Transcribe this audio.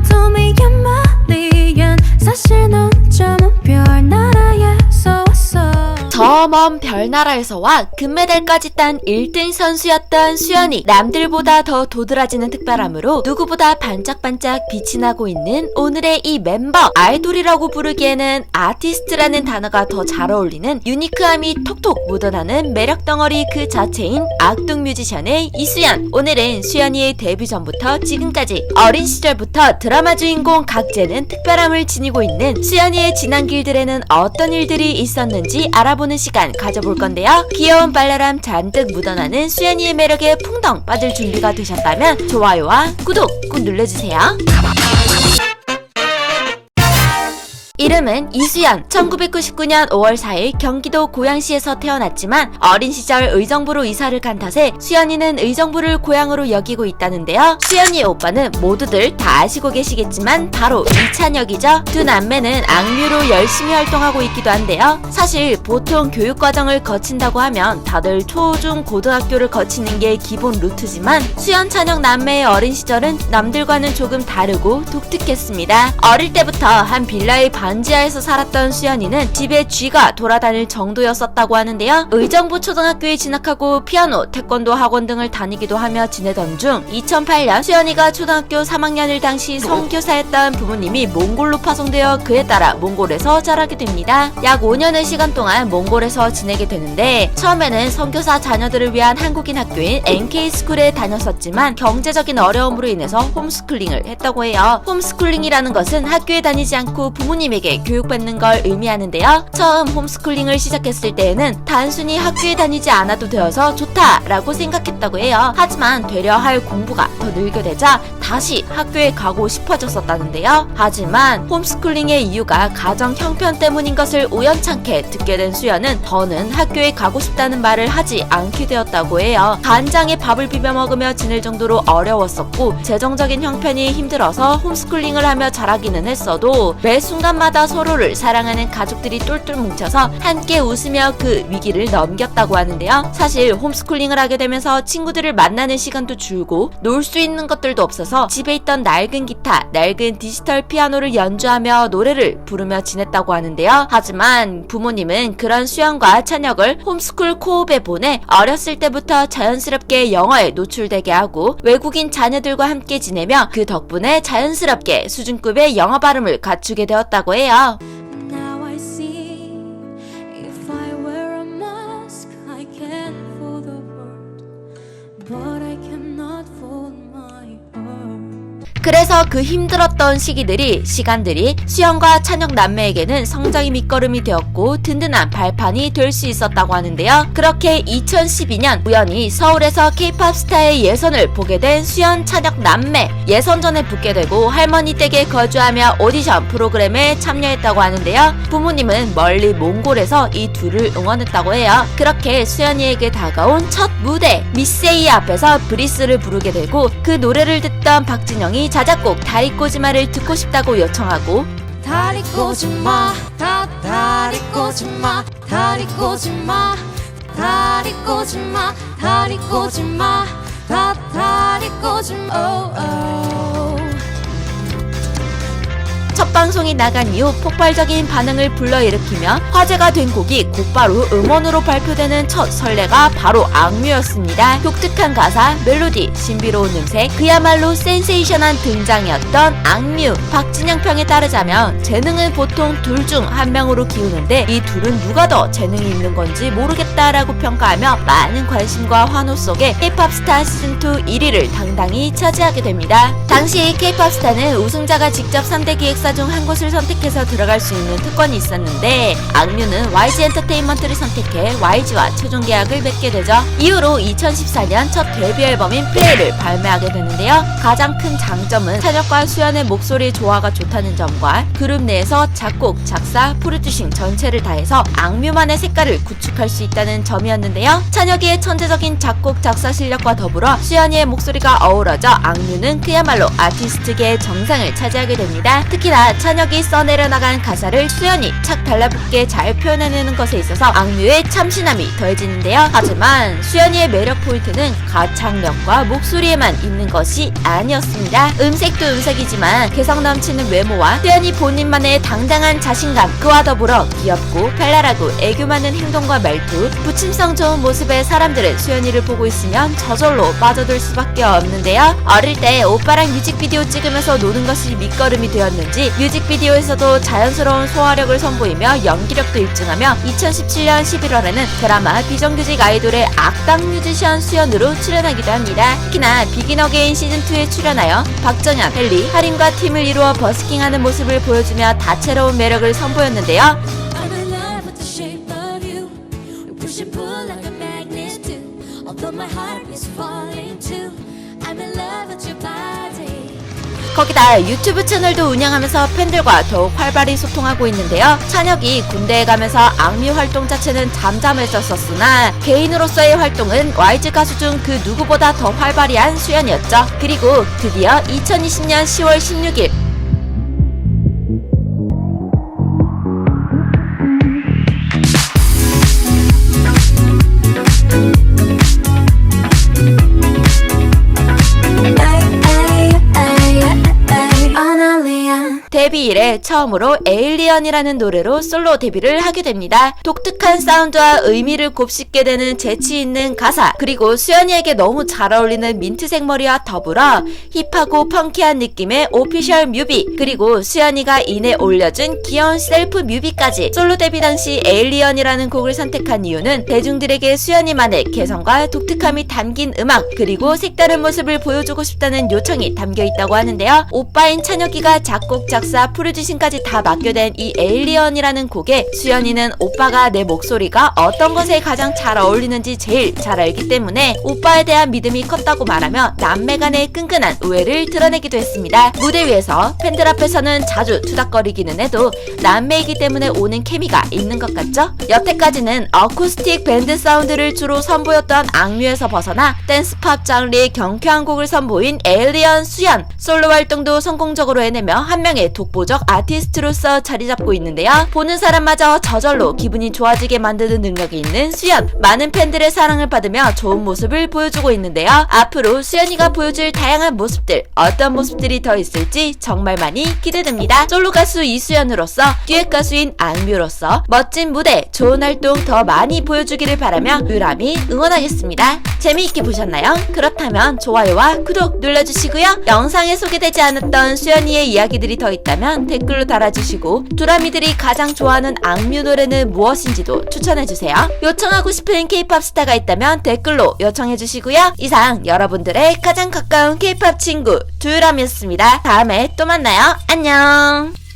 to me a million. 사실 넌 점은 별나라에서 왔어. 저 먼 별나라에서와 금메달까지 딴 1등 선수였던 수연이 남들보다 더 도드라지는 특별함으로 누구보다 반짝반짝 빛이 나고 있는 오늘의 이 멤버. 아이돌이라고 부르기에는 아티스트라는 단어가 더 잘 어울리는 유니크함이 톡톡 묻어나는 매력덩어리 그 자체인 악동 뮤지션의 이수연. 오늘은 수연이의 데뷔 전부터 지금까지 어린 시절부터 드라마 주인공 각재는 특별함을 지니고 있는 수연이의 지난 길들에는 어떤 일들이 있었는지 알아보는 시간 가져볼 건데요. 귀여운 발랄함 잔뜩 묻어나는 수연이의 매력에 풍덩 빠질 준비가 되셨다면 좋아요와 구독 꾹 눌러주세요. 이름은 이수연. 1999년 5월 4일 경기도 고양시에서 태어났지만 어린 시절 의정부로 이사를 간 탓에 수연이는 의정부를 고향으로 여기고 있다는데요. 수연이의 오빠는 모두들 다 아시고 계시겠지만 바로 이찬혁이죠. 두 남매는 악뮤로 열심히 활동하고 있기도 한데요. 사실 보통 교육과정을 거친다고 하면 다들 초, 중, 고등학교를 거치는 게 기본 루트지만 수연, 찬혁 남매의 어린 시절은 남들과는 조금 다르고 독특했습니다. 어릴 때부터 한 빌라의 반지하에서 살았던 수연이는 집에 쥐가 돌아다닐 정도였었다고 하는데요. 의정부 초등학교에 진학하고 피아노, 태권도 학원 등을 다니기도 하며 지내던 중 2008년 수연이가 초등학교 3학년일 당시 선교사였던 부모님이 몽골로 파송되어 그에 따라 몽골에서 자라게 됩니다. 약 5년의 시간 동안 몽골에서 지내게 되는데 처음에는 선교사 자녀들을 위한 한국인 학교인 NK스쿨에 다녔었지만 경제적인 어려움으로 인해서 홈스쿨링을 했다고 해요. 홈스쿨링이라는 것은 학교에 다니지 않고 부모님에게 교육받는 걸 의미하는데요. 처음 홈스쿨링을 시작했을 때에는 단순히 학교에 다니지 않아도 되어서 좋다라고 생각했다고 해요. 하지만 되려 할 공부가 더 늘게 되자 다시 학교에 가고 싶어졌었다는데요. 하지만 홈스쿨링의 이유가 가정 형편 때문인 것을 우연찮게 듣게 된 수연은 더는 학교에 가고 싶다는 말을 하지 않게 되었다고 해요. 간장에 밥을 비벼 먹으며 지낼 정도로 어려웠었고 재정적인 형편이 힘들어서 홈스쿨링을 하며 자라기는 했어도 매 순간마다 서로를 사랑하는 가족들이 똘똘 뭉쳐서 함께 웃으며 그 위기를 넘겼다고 하는데요. 사실 홈스쿨링을 하게 되면서 친구들을 만나는 시간도 줄고 놀 수 있는 것들도 없어서 집에 있던 낡은 기타, 낡은 디지털 피아노를 연주하며 노래를 부르며 지냈다고 하는데요. 하지만 부모님은 그런 수연과 찬혁을 홈스쿨 코업에 보내 어렸을 때부터 자연스럽게 영어에 노출되게 하고 외국인 자녀들과 함께 지내며 그 덕분에 자연스럽게 수준급의 영어 발음을 갖추게 되었다고 해요. Now I see if I wear a mask I can fool the world but I cannot fool my heart. 그래서 그 힘들었던 시간들이 수연과 찬혁 남매에게는 성장의 밑거름이 되었고 든든한 발판이 될 수 있었다고 하는데요. 그렇게 2012년 우연히 서울에서 K-POP 스타의 예선을 보게 된 수연, 찬혁 남매. 예선전에 붙게 되고 할머니 댁에 거주하며 오디션 프로그램에 참여했다고 하는데요. 부모님은 멀리 몽골에서 이 둘을 응원했다고 해요. 그렇게 수연이에게 다가온 첫 무대 미세이 앞에서 브리스를 부르게 되고 그 노래를 듣던 박진영이 자작곡 다리 꼬지마를 듣고 싶다고 요청하고 다리 꼬지마 다리 꼬지마 다리 꼬지마 다리 꼬지마 다리 꼬지마 다리 꼬지마 첫 방송이 나간 이후 폭발적인 반응을 불러일으키며 화제가 된 곡이 곧바로 음원으로 발표되는 첫 선례가 바로 악뮤였습니다. 독특한 가사, 멜로디, 신비로운 음색, 그야말로 센세이션한 등장이었던 악뮤. 박진영 평에 따르자면 재능은 보통 둘 중 한 명으로 기우는데 이 둘은 누가 더 재능이 있는 건지 모르겠다라고 평가하며 많은 관심과 환호 속에 K-POP 스타 시즌2 1위를 당당히 차지하게 됩니다. 당시 K-POP 스타는 우승자가 직접 3대 기획사 중 한 곳을 선택해서 들어갈 수 있는 특권이 있었는데 악뮤는 YG 엔터테인먼트를 선택해 YG와 최종 계약을 맺게 되죠. 이후로 2014년 첫 데뷔 앨범인 플레이를 발매하게 되는데요. 가장 큰 장점은 찬혁과 수연의 목소리 조화가 좋다는 점과 그룹 내에서 작곡, 작사, 프로듀싱 전체를 다해서 악뮤만의 색깔을 구축할 수 있다는 점이었는데요. 찬혁이의 천재적인 작곡, 작사 실력과 더불어 수연이의 목소리가 어우러져 악뮤는 그야말로 아티스트계의 정상을 차지하게 됩니다. 특히나 찬혁이 써내려 나간 가사를 수연이 착 달라붙게 잘 표현해내는 것에 있어서 악뮤의 참신함이 더해지는데요. 하지만 수연이의 매력 포인트는 가창력과 목소리에만 있는 것이 아니었습니다. 음색도 음색이지만 개성 넘치는 외모와 수연이 본인만의 당당한 자신감, 그와 더불어 귀엽고 발랄하고 애교 많은 행동과 말투, 부침성 좋은 모습의 사람들은 수연이를 보고 있으면 저절로 빠져들 수밖에 없는데요. 어릴 때 오빠랑 뮤직비디오 찍으면서 노는 것이 밑거름이 되었는지 뮤직비디오에서도 자연스러운 소화력을 선보이며 연기력도 입증하며 2017년 11월에는 드라마 비정규직 아이돌의 악당 뮤지션 수연으로 출연하기도 합니다. 특히나 비긴 어게인 시즌2에 출연하여 박정현, 헨리, 하림과 팀을 이루어 버스킹하는 모습을 보여주며 다채로운 매력을 선보였는데요. I'm in love with the shape of you. We push and pull like a magnet do. Although my heart is falling too. I'm in love with your body. 거기다 유튜브 채널도 운영하면서 팬들과 더욱 활발히 소통하고 있는데요. 찬혁이 군대에 가면서 악뮤 활동 자체는 잠잠했었으나 개인으로서의 활동은 YG 가수 중 그 누구보다 더 활발히 한 수연이었죠. 그리고 드디어 2020년 10월 16일 데뷔 이래 처음으로 에일리언이라는 노래로 솔로 데뷔를 하게 됩니다. 독특한 사운드와 의미를 곱씹게 되는 재치 있는 가사, 그리고 수연이에게 너무 잘 어울리는 민트색 머리와 더불어 힙하고 펑키한 느낌의 오피셜 뮤비, 그리고 수연이가 이내 올려준 귀여운 셀프 뮤비까지. 솔로 데뷔 당시 에일리언이라는 곡을 선택한 이유는 대중들에게 수연이만의 개성과 독특함이 담긴 음악, 그리고 색다른 모습을 보여주고 싶다는 요청이 담겨 있다고 하는데요. 오빠인 찬혁이가 작곡, 작사, 프로듀싱까지 다 맡겨낸 이 에일리언이라는 곡에 수연이는 오빠가 내 목소리가 어떤 것에 가장 잘 어울리는지 제일 잘 알기 때문에 오빠에 대한 믿음이 컸다고 말하며 남매 간의 끈끈한 우애를 드러내기도 했습니다. 무대 위에서 팬들 앞에서는 자주 투닥거리기는 해도 남매이기 때문에 오는 케미가 있는 것 같죠? 여태까지는 어쿠스틱 밴드 사운드를 주로 선보였던 악뮤에서 벗어나 댄스팝 장르의 경쾌한 곡을 선보인 에일리언 수연. 솔로 활동도 성공적으로 해내며 한 명의 독보적 아티스트로서 자리 잡고 있는데요. 보는 사람마저 저절로 기분이 좋아지게 만드는 능력이 있는 수연. 많은 팬들의 사랑을 받으며 좋은 모습을 보여주고 있는데요. 앞으로 수연이가 보여줄 다양한 모습들, 어떤 모습들이 더 있을지 정말 많이 기대됩니다. 솔로 가수 이수연으로서, 듀엣 가수인 악뮤로서 멋진 무대, 좋은 활동 더 많이 보여주기를 바라며 유람이 응원하겠습니다. 재미있게 보셨나요? 그렇다면 좋아요와 구독 눌러주시고요. 영상에 소개되지 않았던 수연이의 이야기들이 더 있다면 댓글로 달아주시고, 두라미들이 가장 좋아하는 악뮤 노래는 무엇인지도 추천해주세요. 요청하고 싶은 K-POP 스타가 있다면 댓글로 요청해주시고요. 이상 여러분들의 가장 가까운 K-POP 친구 두라미였습니다. 다음에 또 만나요. 안녕.